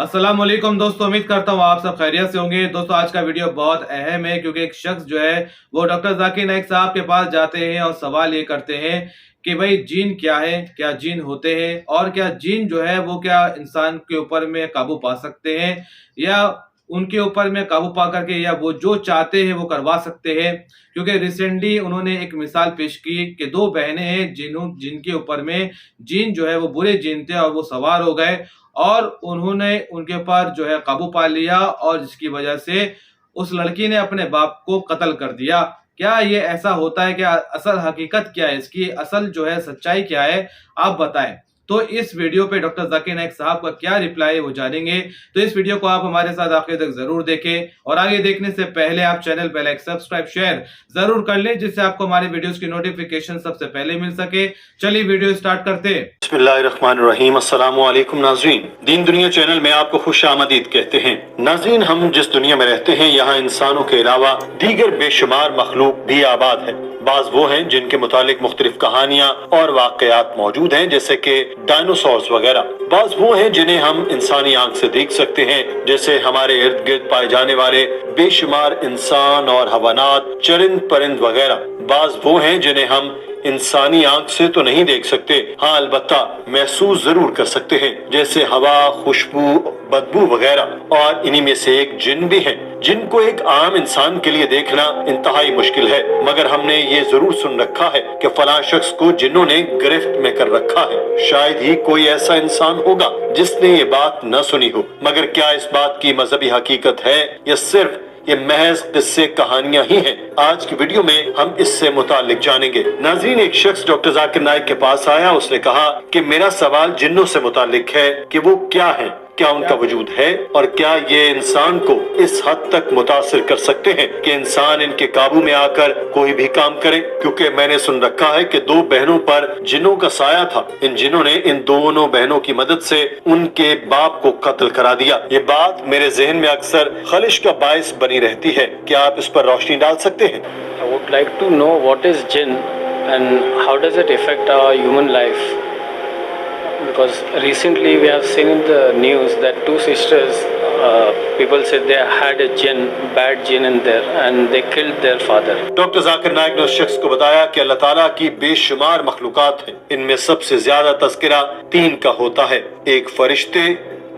अस्सलाम वालेकुम दोस्तों, उम्मीद करता हूँ आप सब खैरियत से होंगे। दोस्तों आज का वीडियो बहुत अहम है क्योंकि एक शख्स जो है वो डॉक्टर जाकिर नाइक साहब के पास जाते हैं और सवाल ये करते हैं कि भाई जीन क्या है, क्या जीन होते हैं और क्या जीन जो है वो क्या इंसान के ऊपर में काबू पा सकते हैं या उनके ऊपर में काबू पा करके या वो जो चाहते हैं वो करवा सकते हैं। क्योंकि रिसेंटली उन्होंने एक मिसाल पेश की कि दो बहनें हैं जिनके ऊपर में जीन जो है वो बुरे जीन थे और वो सवार हो गए और उन्होंने उनके ऊपर जो है काबू पा लिया और जिसकी वजह से उस लड़की ने अपने बाप को कत्ल कर दिया। क्या ये ऐसा होता है? क्या असल हकीकत क्या है इसकी, असल जो है सच्चाई क्या है, आप बताएं। तो इस वीडियो पे डॉक्टर जाकिर नाइक साहब का क्या रिप्लाई है वो जानेंगे। तो इस वीडियो को आप हमारे साथ आखिर तक जरूर देखें और आगे देखने से पहले आप चैनल पे लाइक सब्सक्राइब शेयर जरूर कर लें जिससे आपको हमारे वीडियोस की नोटिफिकेशन सबसे पहले मिल सके। चलिए वीडियो स्टार्ट करते हैं। बिस्मिल्लाहिर्रहमानिर्रहीम। अस्सलामु अलैकुम नाज़रीन, दीन दुनिया चैनल में आपको खुश आमदीद कहते हैं। नाज़रीन, हम जिस दुनिया में रहते हैं यहाँ इंसानों के अलावा दीगर बेशुमार मखलूक भी आबाद है। बाज वो हैं जिनके मुतालिक मुख्तलिफ कहानियाँ और वाक़यात मौजूद हैं जैसे कि डायनासोर्स वगैरह। बाज वो हैं जिन्हें हम इंसानी आंख से देख सकते हैं जैसे हमारे इर्द गिर्द पाए जाने वाले बेशुमार इंसान और हवानात, चरिंद परिंद वगैरह। बाज वो हैं जिन्हें हम इंसानी आंख से तो नहीं देख सकते, हाँ अलबत्ता महसूस जरूर कर सकते हैं जैसे हवा, खुशबू, बदबू वगैरह। और इन्हीं में से एक जिन भी हैं जिनको एक आम इंसान के लिए देखना इंतहाई मुश्किल है, मगर हमने ये जरूर सुन रखा है कि फलां शख्स को जिन्नों ने गिरफ्त में कर रखा है। शायद ही कोई ऐसा इंसान होगा जिसने ये बात न सुनी हो, मगर क्या इस बात की मजहबी हकीकत है या सिर्फ ये महज किस्से कहानियां ही हैं? आज की वीडियो में हम इससे मुतालिक जानेंगे। नाज़रीन, एक शख्स डॉक्टर जाकिर नाइक के पास आया। उसने कहा कि मेरा सवाल जिन्नों से मुतालिक है कि वो क्या है, क्या उनका वजूद है और क्या ये इंसान को इस हद तक मुतासिर कर सकते हैं कि इंसान इनके काबू में आकर कोई भी काम करे। क्योंकि मैंने सुन रखा है कि दो बहनों पर जिन्नों का साया था। इन जिन्नों ने इन दोनों बहनों की मदद से उनके बाप को कत्ल करा दिया। ये बात मेरे जहन में अक्सर खलिश का बायस बनी रहती है। क्या आप इस पर रोशनी डाल सकते हैं? I would like to know what is jinn and how does it affect our human life? Because recently we have seen in the news that two sisters, people said they had a jinn, bad jinn in there and they killed their father. Doctor Zakir Naik ने उस शख्स को बताया कि अल्लाह ताला की बेशुमार मखलूकात हैं। इनमें सबसे ज्यादा तज़किरा तीन का होता है, एक फरिश्ते,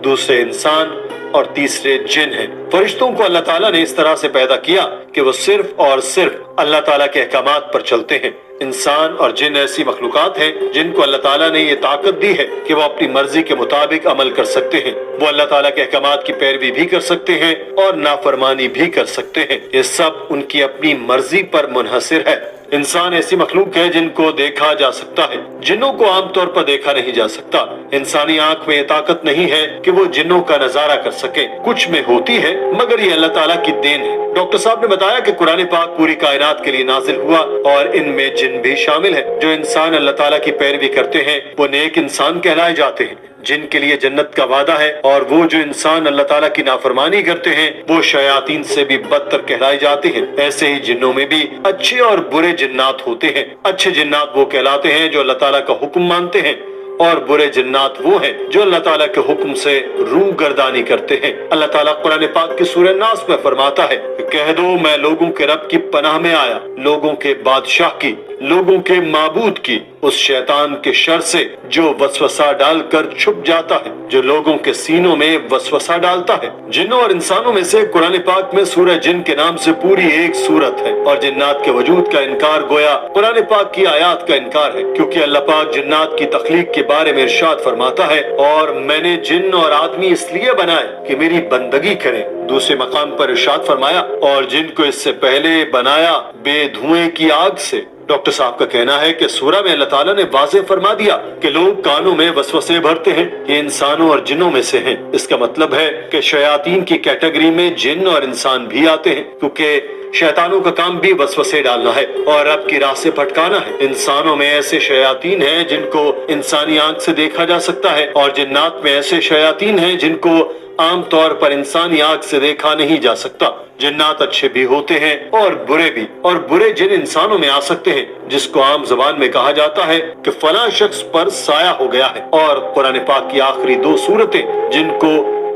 दूसरे इंसान और तीसरे जिन हैं। फरिश्तों को अल्लाह ताला ने इस तरह से पैदा किया कि वो सिर्फ और सिर्फ अल्लाह ताला के अहकामात पर चलते हैं। इंसान और जिन ऐसी मखलूकात हैं जिनको अल्लाह ताला ने ये ताकत दी है कि वो अपनी मर्जी के मुताबिक अमल कर सकते हैं। वो अल्लाह ताला के अहकामात की पैरवी भी कर सकते हैं और नाफरमानी भी कर सकते हैं। ये सब उनकी अपनी मर्जी पर मुनहसिर है। इंसान ऐसी मखलूक है जिनको देखा जा सकता है, जिन्नों को आमतौर पर देखा नहीं जा सकता। इंसानी आंख में ये ताकत नहीं है कि वो जिन्नों का नजारा कर सके। कुछ में होती है मगर ये अल्लाह ताला की देन है। डॉक्टर साहब ने बताया कि कुरान पाक पूरी कायनात के लिए नाजिल हुआ और इनमें जिन भी शामिल है। जो इंसान अल्लाह ताला की पैरवी करते हैं वो नेक इंसान कहलाए जाते हैं, जिनके लिए जन्नत का वादा है। और वो जो इंसान अल्लाह ताला की नाफरमानी करते हैं वो शयातीन से भी बदतर कहलाए जाते हैं। ऐसे ही जिन्नों में भी अच्छे और बुरे जिन्नात होते हैं। अच्छे जिन्नात वो कहलाते हैं जो अल्लाह ताला का हुक्म मानते हैं और बुरे जिन्नात वो हैं जो अल्लाह ताला के हुक्म से रूह गर्दानी करते हैं। अल्लाह ताला कुरान पाक की सूरह नास में फरमाता है, कह दो मैं लोगों के रब की पनाह में आया, लोगों के बादशाह की, लोगों के माबूद की, उस शैतान के शर से जो वसवसा डालकर छुप जाता है, जो लोगों के सीनों में वसवसा डालता है। जिन्नों और इंसानों में से कुरान पाक में सूरह जिन के नाम से पूरी एक सूरत है और जिन्नात के वजूद का इनकार गोया कुरान पाक की आयात का इनकार है। क्योंकि अल्लाह पाक जिन्नात की तख्लीक के बारे में इरशाद फरमाता है, और मैंने जिन्न और आदमी इसलिए बनाए कि मेरी बंदगी करें। दूसरे मकाम पर इरशाद फरमाया, और जिनको इससे पहले बनाया बेधुएं की आग से। डॉक्टर साहब का कहना है कि सूरह में अल्लाह ताला ने वाज़ेह फरमा दिया कि लोग कानों में वसवसे भरते हैं, ये इंसानों और जिन्नों में से हैं। इसका मतलब है कि शयातीन की कैटेगरी में जिन्न और इंसान भी आते हैं, क्योंकि शैतानों का काम भी वसवसे डालना है और रब की राह से भटकाना है। इंसानों में ऐसे शयातीन हैं जिनको इंसानी आंख से देखा जा सकता है और जिन्नात में ऐसे शयातीन हैं जिनको आमतौर पर इंसानी आंख से देखा नहीं जा सकता। जिन्नात अच्छे भी होते हैं और बुरे भी, और बुरे जिन इंसानों में आ सकते हैं जिसको आम जबान में कहा जाता है कि फला शख्स पर साया हो गया है। और कुरान पाक की आखिरी दो सूरतें जिनको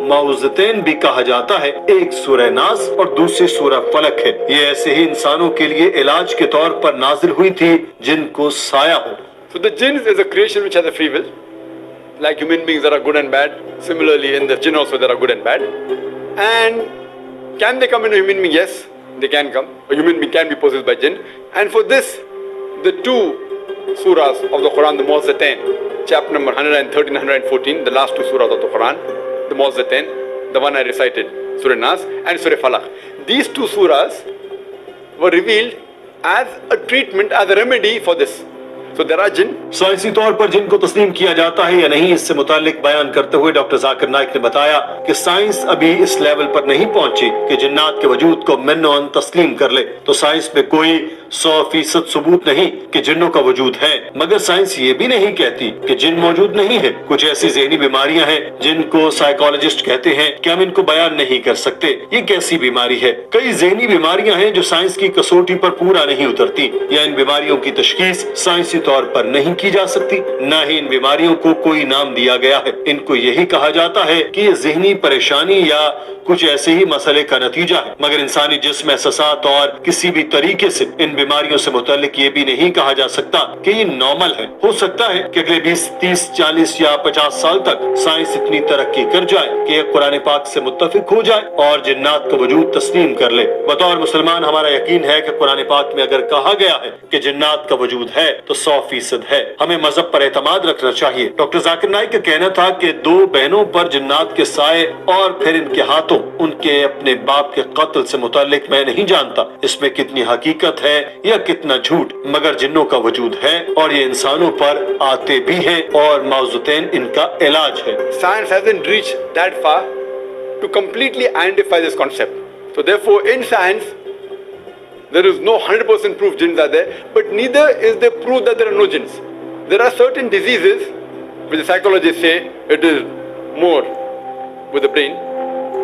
معوذتین بھی کہا جاتا ہے، ایک سورہ ناس اور دوسری سورہ فلق ہے۔ یہ ایسے ہی انسانوں کے لیے علاج کے طور پر نازل ہوئی تھی جن کو سایہ ہو۔ So the jinn is a creation which has a free will. Like human beings there are good and bad. Similarly in the jinn also there are good and bad. And can they come into human being? Yes, they can come. A human being can be possessed by jinn. And for this, the two surahs of the Quran, the Mu'awwidhatayn, chapter number 113 and 114, the last two surahs of the Quran, the Mu'awwidhatayn, the one I recited, Surah Nas and Surah Falaq. These two surahs were revealed as a treatment, as a remedy for this. So there are jinn. سائنسی طور پر جن کو تسلیم کیا جاتا ہے یا نہیں، اس سے متعلق بیان کرتے ہوئے ڈاکٹر ذاکر نائک نے بتایا کہ سائنس ابھی اس لیول پر نہیں پہنچی کہ جنات کے وجود کو منوعاً تسلیم کر لے۔ تو سائنس میں کوئی 100% ثبوت نہیں کہ جنوں کا وجود ہے، مگر سائنس یہ بھی نہیں کہتی کہ جن موجود نہیں ہے۔ کچھ ایسی ذہنی بیماریاں ہیں جن کو سائیکالوجسٹ کہتے ہیں کہ ہم ان کو بیان نہیں کر سکتے، یہ کیسی بیماری ہے۔ کئی ذہنی بیماریاں ہیں جو سائنس کی کسوٹی پر پورا نہیں اترتی، یا ان بیماریوں کی تشخیص سائنسی طور پر نہیں کی جا سکتی، نہ ہی ان بیماریوں کو کوئی نام دیا گیا ہے۔ ان کو یہی کہا جاتا ہے کہ یہ ذہنی پریشانی یا کچھ ایسے ہی مسئلے کا نتیجہ ہے، مگر انسانی جسم، احساسات اور کسی بھی طریقے سے ان بیماریوں سے متعلق یہ بھی نہیں کہا جا سکتا کہ یہ نارمل ہے۔ ہو سکتا ہے کہ اگلے 20، 30، 40 یا 50 سال تک سائنس اتنی ترقی کر جائے کہ یہ قرآن پاک سے متفق ہو جائے اور جنات کا وجود تسلیم کر لے۔ بطور مسلمان ہمارا یقین ہے کہ قرآن پاک میں اگر کہا گیا ہے کہ جنات کا وجود ہے تو 100% ہے۔ ہمیں مذہب پر اعتماد رکھنا چاہیے۔ ڈاکٹر ذاکر نائک کا کہنا تھا کہ 2 بہنوں پر جنات کے سائے اور پھر ان کے ہاتھوں ان کے اپنے باپ کے قتل سے متعلق میں نہیں جانتا اس میں کتنی حقیقت ہے یا کتنا جھوٹ، مگر جنوں کا وجود ہے اور یہ انسانوں پر آتے بھی ہیں اور معوذتین ان کا علاج ہے۔ Science hasn't reached that far to completely identify this concept. So therefore in science there is no 100% proof jinns are there, but neither is there proof that there are no jinns. There are certain diseases which the psychologists say it is more with the brain,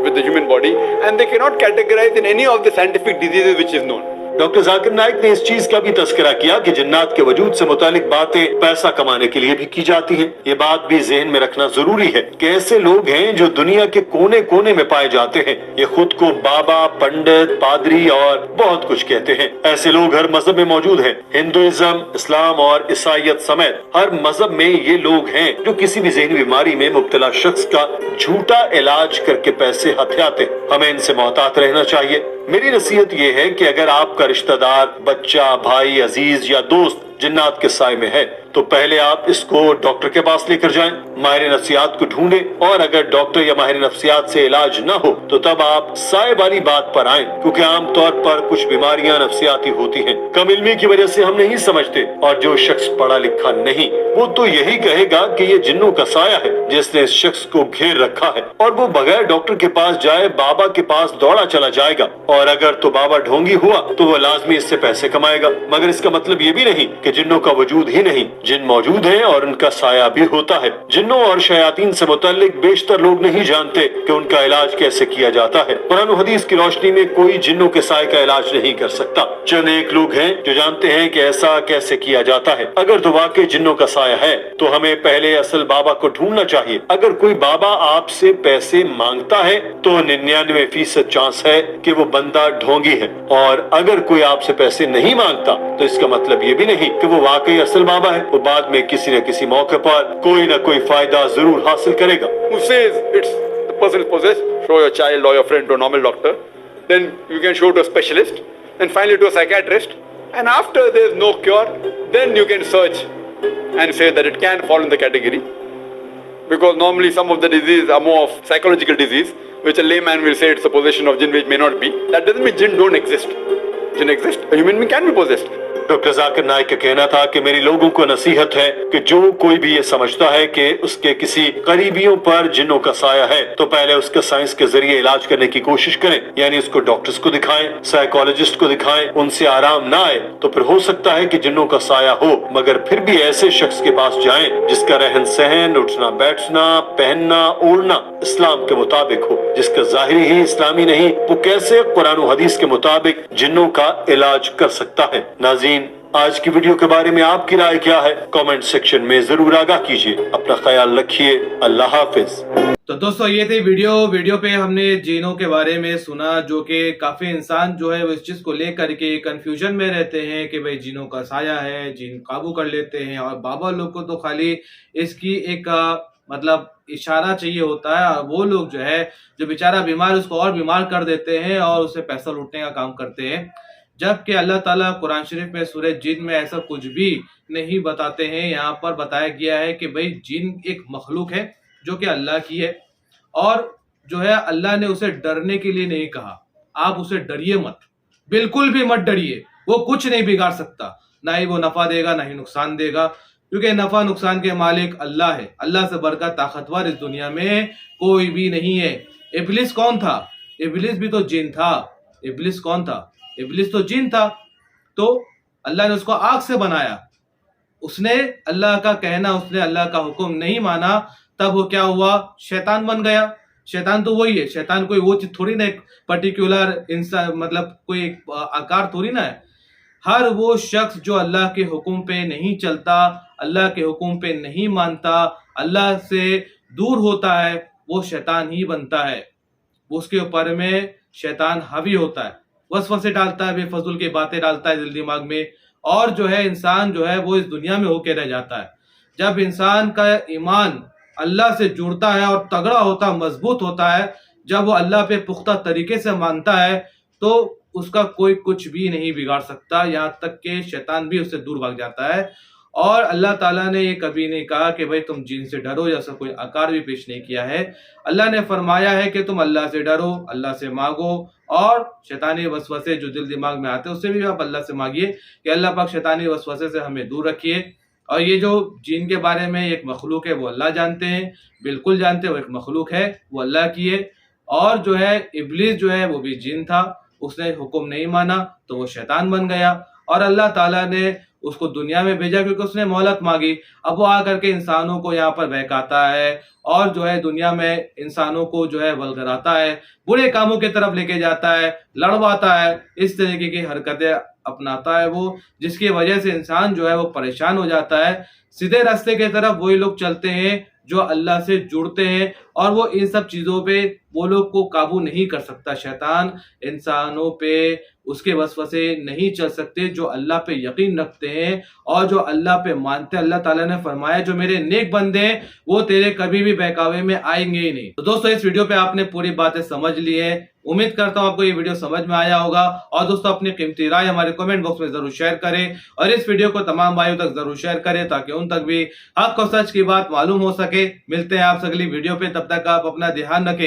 with the human body, and they cannot categorize in any of the scientific diseases which is known. Doctor Zakir Naik نے اس چیز کا بھی تذکرہ کیا کہ جنات کے وجود سے متعلق باتیں پیسہ کمانے کے لیے بھی کی جاتی ہیں۔ یہ بات بھی ذہن میں رکھنا ضروری ہے کہ ایسے لوگ ہیں جو دنیا کے کونے کونے میں پائے جاتے ہیں، یہ خود کو بابا، پنڈت، پادری اور بہت کچھ کہتے ہیں۔ ایسے لوگ ہر مذہب میں موجود ہیں، ہندوازم، اسلام اور عیسائیت سمیت ہر مذہب میں یہ لوگ ہیں جو کسی بھی ذہنی بیماری میں مبتلا شخص کا جھوٹا علاج کر کے پیسے ہتھیاتے ہیں۔ ہمیں ان سے محتاط رہنا چاہیے۔ میری نصیحت یہ ہے کہ اگر آپ کا رشتہ دار، بچہ، بھائی، عزیز یا دوست جنات کے سائے میں ہے تو پہلے آپ اس کو ڈاکٹر کے پاس لے کر جائیں، ماہر نفسیات کو ڈھونڈیں، اور اگر ڈاکٹر یا ماہر نفسیات سے علاج نہ ہو تو تب آپ سائے والی بات پر آئیں، کیونکہ عام طور پر کچھ بیماریاں نفسیاتی ہوتی ہیں، کم علمی کی وجہ سے ہم نہیں سمجھتے، اور جو شخص پڑھا لکھا نہیں وہ تو یہی کہے گا کہ یہ جنوں کا سایہ ہے جس نے اس شخص کو گھیر رکھا ہے، اور وہ بغیر ڈاکٹر کے پاس جائے بابا کے پاس دوڑا چلا جائے گا، اور اگر تو بابا ڈھونگی ہوا تو وہ لازمی اس سے پیسے کمائے گا، مگر اس کا مطلب یہ بھی نہیں کہ جنوں کا وجود ہی نہیں، جن موجود ہیں اور ان کا سایہ بھی ہوتا ہے۔ جنوں اور شیاطین سے متعلق بیشتر لوگ نہیں جانتے کہ ان کا علاج کیسے کیا جاتا ہے۔ قرآن و حدیث کی روشنی میں کوئی جنوں کے سائے کا علاج نہیں کر سکتا، چند ایک لوگ ہیں جو جانتے ہیں کہ ایسا کیسے کیا جاتا ہے۔ اگر تو واقعی جنوں کا سایہ ہے تو ہمیں پہلے اصل بابا کو ڈھونڈنا چاہیے۔ اگر کوئی بابا آپ سے پیسے مانگتا ہے تو 99% چانس ہے کہ وہ بندہ ڈھونگی ہے، اور اگر کوئی آپ سے پیسے نہیں مانگتا تو اس کا مطلب یہ بھی نہیں کہ وہ واقعی اصل بابا ہے، وہ بعد میں کسی نہ کسی موقع پر کوئی نہ کوئی فائدہ ضرور حاصل کرے گا۔ Who says it's the person is possessed, show your child or your friend to a normal doctor, then you can show to a specialist, and finally to a psychiatrist, and after there is no cure, then you can search and say that it can fall in the category, because normally some of the diseases are more of psychological disease, which a layman will say it's a possession of jinn, which may not be. That doesn't mean jinn don't exist. Jinn exist. A human being can be possessed. Doctor Zakir Naik کا کہنا تھا کہ میری لوگوں کو نصیحت ہے کہ جو کوئی بھی یہ سمجھتا ہے کہ اس کے کسی قریبیوں پر جنوں کا سایہ ہے تو پہلے اس کا سائنس کے ذریعے علاج کرنے کی کوشش کریں، یعنی اس کو ڈاکٹرز کو دکھائیں، سائیکالوجسٹ کو دکھائیں، ان سے آرام نہ آئے تو پھر ہو سکتا ہے کہ جنوں کا سایہ ہو، مگر پھر بھی ایسے شخص کے پاس جائیں جس کا رہن سہن، اٹھنا بیٹھنا، پہننا اوڑھنا اسلام کے مطابق ہو، جس کا ظاہری ہی اسلامی نہیں، وہ کیسے قرآن و حدیث کے مطابق جنوں کا علاج کر سکتا ہے۔ ناظرین، آج کی ویڈیو کے بارے میں آپ کی رائے کیا ہے؟ کامنٹ سیکشن میں ضرور آگاہ کیجیے۔ اپنا خیال رکھیے۔ اللہ حافظ۔ तो दोस्तों ये थी वीडियो पे हमने जिनों के बारे में सुना, जो कि काफी इंसान जो है वो इस चीज को लेकर के कंफ्यूजन में रहते हैं कि भाई जिनों का साया है, जिन काबू कर लेते हैं, और बाबा लोग को तो खाली इसकी एक मतलब इशारा चाहिए होता है, और वो लोग जो है जो बेचारा बीमार उसको और बीमार कर देते हैं और उसे पैसा लूटने का काम करते हैं। जबकि अल्लाह ताला कुरान शरीफ में सूरह जिन में ऐसा कुछ भी नहीं बताते हैं। यहाँ पर बताया गया है कि भाई जिन एक मखलूक है जो कि अल्लाह की है, और जो है अल्लाह ने उसे डरने के लिए नहीं कहा। आप उसे डरिए मत, बिल्कुल भी मत डरिए। वो कुछ नहीं बिगाड़ सकता, ना ही वो नफा देगा ना ही नुकसान देगा, क्योंकि नफा नुकसान के मालिक अल्लाह है। अल्लाह से बढ़कर ताकतवर इस दुनिया में कोई भी नहीं है। इब्लिस कौन था? इब्लिस भी तो जिन था। इब्लिस कौन था? इब्लिस तो जिन था। तो अल्लाह ने उसको आग से बनाया। उसने अल्लाह का कहना, उसने अल्लाह का हुक्म नहीं माना, तब वो क्या हुआ? शैतान बन गया। शैतान तो वही है, शैतान कोई वो चीज थोड़ी ना, एक पर्टिकुलर इंसान मतलब कोई एक आकार थोड़ी ना है। हर वो शख्स जो अल्लाह के हुक्म पे नहीं चलता, अल्लाह के हुक्म पे नहीं मानता, अल्लाह से दूर होता है, वो शैतान ही बनता है। उसके ऊपर में शैतान हावी होता है, वसवसे डालता है, बेफजूल की बातें डालता है दिल दिमाग में, और जो है इंसान जो है वो इस दुनिया में होके रह जाता है। जब इंसान का ईमान अल्लाह से जुड़ता है और तगड़ा होता है, मजबूत होता है, जब वो अल्लाह पे पुख्ता तरीके से मानता है, तो उसका कोई कुछ भी नहीं बिगाड़ सकता, यहाँ तक कि शैतान भी उससे दूर भाग जाता है। और अल्लाह ताला ने ये कभी नहीं कहा कि भाई तुम जिन से डरो, जैसा कोई आकार भी पेश नहीं किया है। अल्लाह ने फरमाया है कि तुम अल्लाह से डरो, अल्लाह से मांगो, और शैतानी वसवसे जो दिल दिमाग में आते हैं उससे भी आप अल्लाह से मांगिए कि अल्लाह पाक शैतानी वसवसे से हमें दूर रखिए। और ये जो जिन के बारे में एक मखलूक है वो अल्लाह जानते हैं, बिल्कुल जानते हैं, वो एक मखलूक है, वो अल्लाह की है। और जो है इब्लिस जो है वो भी जिन था, उसने हुक्म नहीं माना तो वो शैतान बन गया, और अल्लाह ताला ने उसको दुनिया में भेजा क्योंकि उसने मोहलत मांगी। अब वो आकर के इंसानों को यहाँ पर बहकाता है, और जो है दुनिया में इंसानों को जो है वल्गराता है, बुरे कामों की तरफ लेके जाता है, लड़वाता है, इस तरीके की हरकतें अपनाता है वो, जिसकी वजह से इंसान जो है वो परेशान हो जाता है। सीधे रास्ते की तरफ वही लोग चलते हैं जो अल्लाह से जुड़ते हैं, और वो इन सब चीजों पे वो लोग को काबू नहीं कर सकता। शैतान इंसानों पे उसके वसवसे नहीं चल सकते जो अल्लाह पे यकीन रखते हैं और जो अल्लाह पे मानते हैं। अल्लाह ताला ने फरमाया जो मेरे नेक बंदे हैं वो तेरे कभी भी बहकावे में आएंगे ही नहीं। तो दोस्तों इस वीडियो पे आपने पूरी बातें समझ ली है, उम्मीद करता हूं आपको ये वीडियो समझ में आया होगा। और दोस्तों अपनी कीमती राय हमारे कमेंट बॉक्स में जरूर शेयर करें, और इस वीडियो को तमाम भाइयों तक जरूर शेयर करें ताकि उन तक भी हक और सच की बात मालूम हो सके। मिलते हैं आपसे अगली वीडियो पे, तब तक आप अपना ध्यान रखें।